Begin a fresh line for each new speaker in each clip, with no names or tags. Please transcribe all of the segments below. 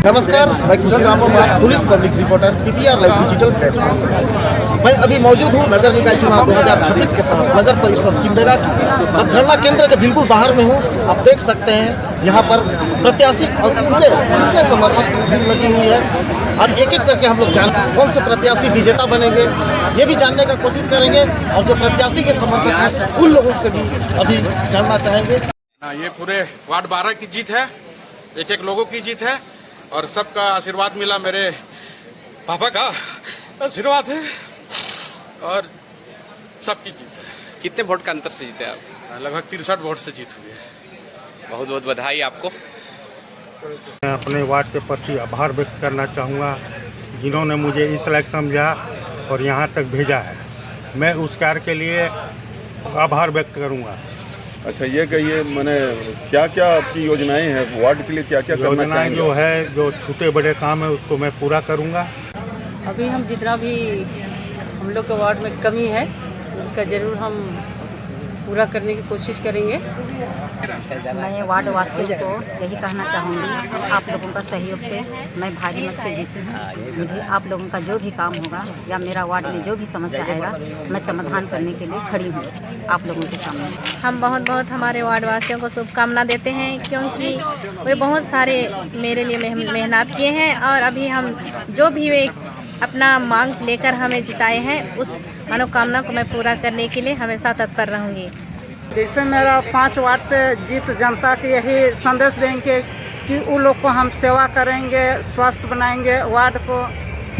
नमस्कार, मैं Khushiram Kumar, police public reporter, PPR live digital platform से। मैं अभी मौजूद हूँ नगर निकाय चुनाव 2026 के तहत नगर परिषद सिमडेगा की मतगणना केंद्र के बिल्कुल बाहर में हूँ। आप देख सकते हैं यहाँ पर प्रत्याशी और उनके कितने समर्थक भीड़ लगी हुई है। अब एक एक करके हम लोग जान कौन से प्रत्याशी विजेता बनेंगे ये भी जानने का कोशिश करेंगे और जो प्रत्याशी के समर्थक हैं उन लोगों से भी अभी जानना चाहेंगे।
ये पूरे वार्ड 12 की जीत है, एक एक लोगों की जीत है और सबका आशीर्वाद मिला। मेरे पापा का आशीर्वाद है और सबकी जीत है।
कितने वोट का अंतर से जीते आप?
लगभग 63 वोट से जीत हुई है।
बहुत बहुत बधाई आपको।
मैं अपने वार्ड के प्रति आभार व्यक्त करना चाहूँगा जिन्होंने मुझे इस लायक समझा और यहाँ तक भेजा है। मैं उस कार्य के लिए आभार व्यक्त करूँगा।
अच्छा, ये कहिए मैंने क्या क्या आपकी योजनाएं हैं वार्ड के लिए, क्या क्या करना चाहेंगे?
जो है जो छोटे बड़े काम है उसको मैं पूरा करूँगा।
अभी हम जितना भी हम लोग के वार्ड में कमी है उसका ज़रूर हम पूरा करने की कोशिश करेंगे।
मैं वार्ड वासियों को यही कहना चाहूँगी, आप लोगों का सहयोग से मैं भारी मत से जीती हूँ। मुझे आप लोगों का जो भी काम होगा या मेरा वार्ड में जो भी समस्या आएगा मैं समाधान करने के लिए खड़ी हूँ आप लोगों के सामने।
हम बहुत बहुत हमारे वार्ड वासियों को शुभकामना देते हैं क्योंकि वे बहुत सारे मेरे लिए मेहनत किए हैं और अभी हम जो भी वे अपना मांग लेकर हमें जिताए हैं उस मनोकामना को मैं पूरा करने के लिए हमेशा तत्पर रहूँगी।
जैसे मेरा 5 वार्ड से जीत जनता के यही संदेश देंगे कि उन लोग को हम सेवा करेंगे, स्वस्थ बनाएंगे वार्ड को।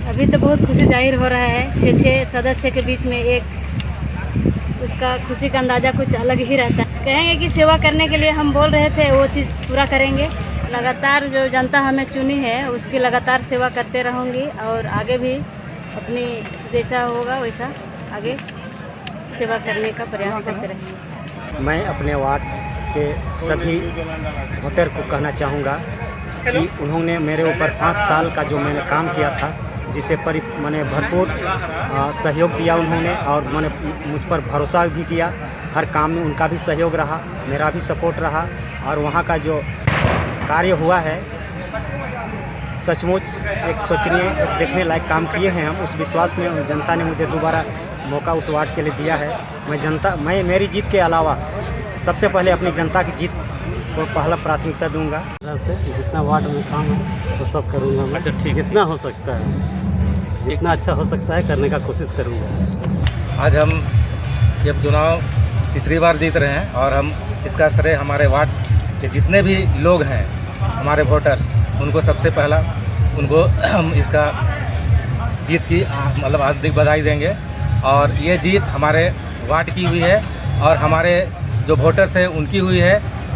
अभी तो बहुत खुशी जाहिर हो रहा है। 6 सदस्य के बीच में एक उसका खुशी का अंदाज़ा कुछ अलग ही रहता है। कहेंगे कि सेवा करने के लिए हम बोल रहे थे वो चीज़ पूरा करेंगे। लगातार जो जनता हमें चुनी है उसकी लगातार सेवा करते रहूँगी और आगे भी अपनी जैसा होगा वैसा आगे सेवा करने का प्रयास करते रहेंगे।
मैं अपने वार्ड के सभी वोटर को कहना चाहूँगा कि उन्होंने मेरे ऊपर 5 साल का जो मैंने काम किया था जिसे मैंने भरपूर सहयोग दिया उन्होंने और मैंने मुझ पर भरोसा भी किया। हर काम में उनका भी सहयोग रहा, मेरा भी सपोर्ट रहा और वहाँ का जो कार्य हुआ है सचमुच एक सोचनीय एक देखने लायक काम किए हैं हम। उस विश्वास में जनता ने मुझे दोबारा मौका उस वार्ड के लिए दिया है। मैं मेरी जीत के अलावा सबसे पहले अपनी जनता की जीत को पहला प्राथमिकता दूंगा।
से जितना वार्ड में काम है वो सब करूंगा मैं। अच्छा, ठीक, जितना हो सकता है, जितना अच्छा हो सकता है करने का कोशिश करूंगा।
आज हम जब चुनाव तीसरी बार जीत रहे हैं और हम इसका श्रेय हमारे वार्ड के जितने भी लोग हैं हमारे वोटर्स उनको सबसे पहला उनको हम इसका जीत की मतलब हार्दिक बधाई देंगे। और ये जीत हमारे वार्ड की हुई है और हमारे जो वोटर्स हैं उनकी हुई है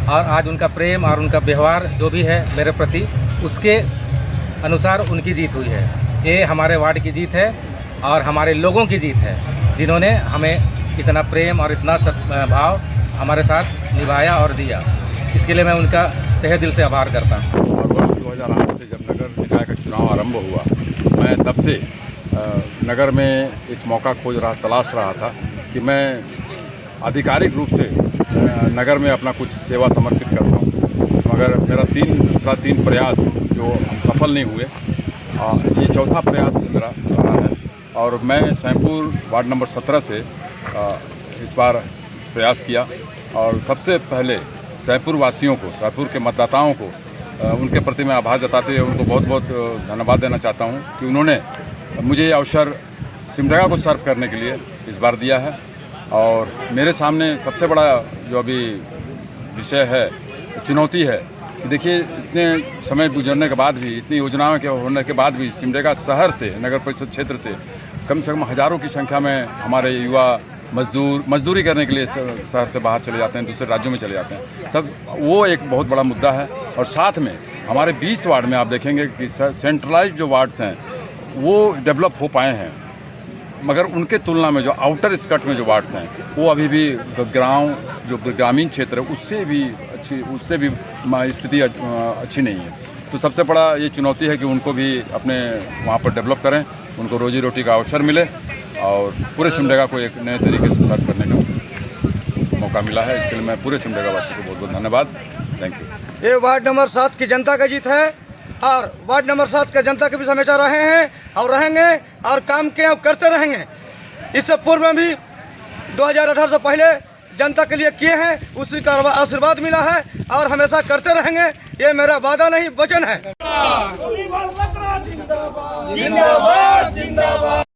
और आज उनका प्रेम और उनका व्यवहार जो भी है मेरे प्रति उसके अनुसार उनकी जीत हुई है। ये हमारे वार्ड की जीत है और हमारे लोगों की जीत है जिन्होंने हमें इतना प्रेम और इतना भाव हमारे साथ निभाया और दिया। इसके लिए मैं उनका तहे दिल से आभार करता हूँ।
वर्ष 2008 से जब नगर निकाय का चुनाव आरंभ हुआ मैं तब से नगर में एक मौका तलाश रहा था कि मैं आधिकारिक रूप से नगर में अपना कुछ सेवा समर्पित कर पाऊँ, मगर मेरा 3 प्रयास जो सफल नहीं हुए, ये चौथा प्रयास मेरा रहा है और मैं सैमपुर वार्ड नंबर 17 से इस बार प्रयास किया और सबसे पहले सैमपुर वासियों को, सैमपुर के मतदाताओं को उनके प्रति मैं आभार जताते हुए उनको बहुत बहुत धन्यवाद देना चाहता हूँ कि उन्होंने मुझे ये अवसर सिमडेगा को सर्व करने के लिए इस बार दिया है। और मेरे सामने सबसे बड़ा जो अभी विषय है, चुनौती है कि देखिए इतने समय गुजरने के बाद भी, इतनी योजनाओं के होने के बाद भी सिमडेगा शहर से, नगर परिषद क्षेत्र से कम हज़ारों की संख्या में हमारे युवा मजदूरी करने के लिए शहर से बाहर चले जाते हैं, दूसरे राज्यों में चले जाते हैं। सब वो एक बहुत बड़ा मुद्दा है। और साथ में हमारे 20 वार्ड में आप देखेंगे कि सेंट्रलाइज्ड जो वार्ड्स हैं वो डेवलप हो पाए हैं, मगर उनके तुलना में जो आउटर स्कर्ट में जो वार्ड्स हैं वो अभी भी गाँव जो ग्रामीण क्षेत्र है उससे भी स्थिति अच्छी नहीं है। तो सबसे बड़ा ये चुनौती है कि उनको भी अपने वहाँ पर डेवलप करें, उनको रोजी रोटी का अवसर मिले और पूरे सिमडेगा को एक नए तरीके से सर्व करने का मौका मिला है। इसके लिए मैं पूरे सिमडेगा वासियों को बहुत बहुत धन्यवाद। Thank you.
ये वार्ड नंबर 7 की जनता का जीत है और वार्ड नंबर 7 के जनता के बीच हमेशा रहे हैं और रहेंगे और काम के करते रहेंगे। इससे पूर्व में भी 2018 से पहले जनता के लिए किए हैं, उसी का आशीर्वाद मिला है और हमेशा करते रहेंगे। ये मेरा वादा नहीं वचन है।